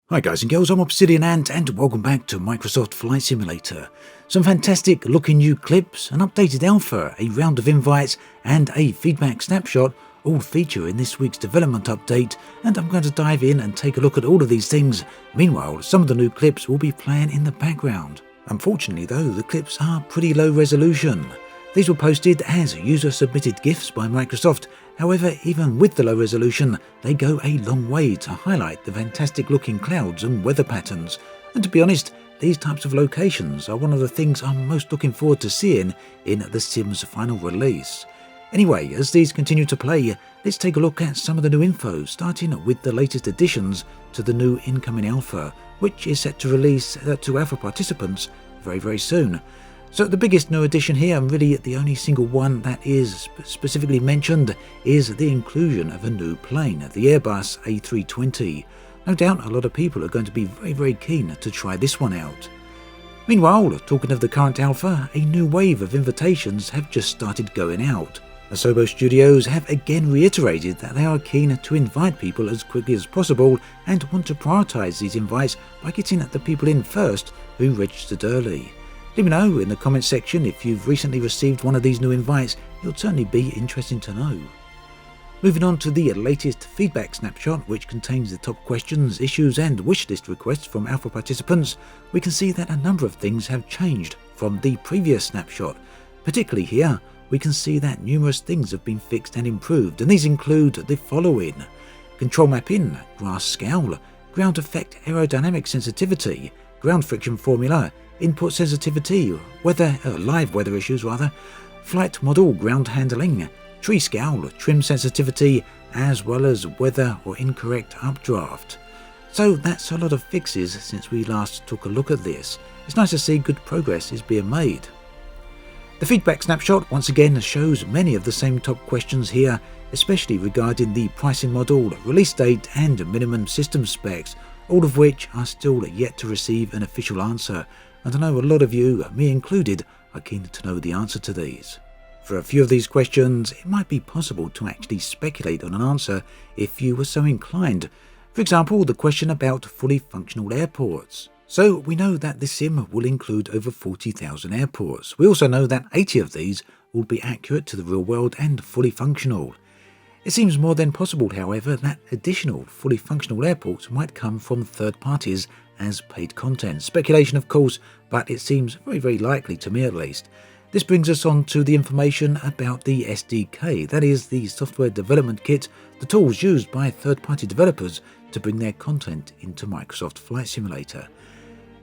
Hi guys and girls, I'm Obsidian Ant and welcome back to Microsoft Flight Simulator. Some fantastic looking new clips, an updated alpha, a round of invites and a feedback snapshot all feature in this week's development update, and I'm going to dive in and take a look at all of these things. Meanwhile, some of the new clips will be playing in the background. Unfortunately though, the clips are pretty low resolution. These were posted as user-submitted GIFs by Microsoft. However, even with the low resolution, they go a long way to highlight the fantastic looking clouds and weather patterns. And to be honest, these types of locations are one of the things I'm most looking forward to seeing in The Sims final release. Anyway, as these continue to play, let's take a look at some of the new info, starting with the latest additions to the new incoming alpha, which is set to release to alpha participants very soon. So the biggest new addition here, and really the only single one that is specifically mentioned, is the inclusion of a new plane, the Airbus A320. No doubt a lot of people are going to be very keen to try this one out. Meanwhile, talking of the current alpha, a new wave of invitations have just started going out. Asobo Studios have again reiterated that they are keen to invite people as quickly as possible and want to prioritise these invites by getting the people in first who registered early. Let me know in the comments section if you've recently received one of these new invites. It'll certainly be interesting to know. Moving on to the latest feedback snapshot, which contains the top questions, issues and wishlist requests from alpha participants, we can see that a number of things have changed from the previous snapshot. Particularly here, we can see that numerous things have been fixed and improved, and these include the following: control mapping, grass scowl, ground effect aerodynamic sensitivity, ground friction formula, input sensitivity, live weather issues, flight model ground handling, tree scowl, trim sensitivity, as well as weather or incorrect updraft. So that's a lot of fixes since we last took a look at this. It's nice to see good progress is being made. The feedback snapshot once again shows many of the same top questions here, especially regarding the pricing model, release date and minimum system specs, all of which are still yet to receive an official answer. And I know a lot of you, me included, are keen to know the answer to these. For a few of these questions, it might be possible to actually speculate on an answer if you were so inclined. For example, the question about fully functional airports. So we know that the sim will include over 40,000 airports. We also know that 80 of these will be accurate to the real world and fully functional. It seems more than possible, however, that additional fully functional airports might come from third parties as paid content. Speculation, of course, but it seems very likely to me at least. This brings us on to the information about the SDK, that is the software development kit, the tools used by third-party developers to bring their content into Microsoft Flight Simulator.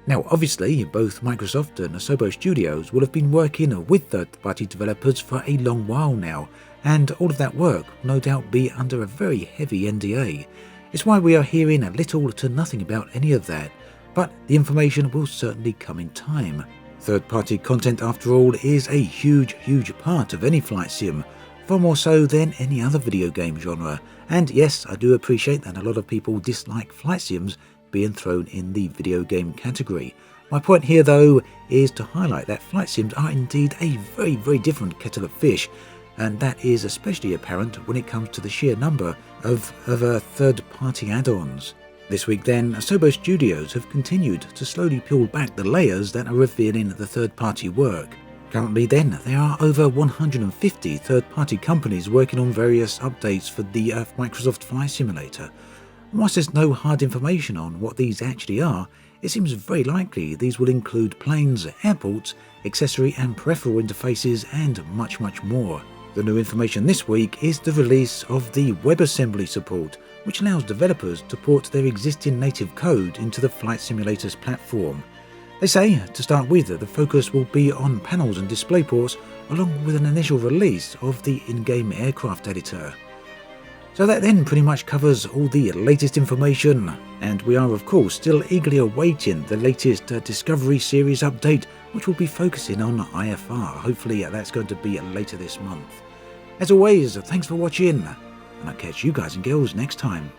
Now obviously, both Microsoft and Asobo Studios will have been working with third-party developers for a long while now, and all of that work will no doubt be under a very heavy NDA. It's why we are hearing little to nothing about any of that, but the information will certainly come in time. Third-party content, after all, is a huge part of any flight sim, far more so than any other video game genre. And yes, I do appreciate that a lot of people dislike flight sims being thrown in the video game category. My point here though is to highlight that flight sims are indeed a very different kettle of fish, and that is especially apparent when it comes to the sheer number of third-party add-ons. This week then, Asobo Studios have continued to slowly peel back the layers that are revealing the third-party work. Currently then, there are over 150 third-party companies working on various updates for the Microsoft Flight Simulator. And whilst there's no hard information on what these actually are, it seems very likely these will include planes, airports, accessory and peripheral interfaces, and much more. The new information this week is the release of the WebAssembly support, which allows developers to port their existing native code into the Flight Simulator's platform. They say, to start with, the focus will be on panels and display ports, along with an initial release of the in-game aircraft editor. So that then pretty much covers all the latest information, and we are of course still eagerly awaiting the latest Discovery Series update, which will be focusing on IFR. Hopefully that's going to be later this month. As always, thanks for watching, and I'll catch you guys and girls next time.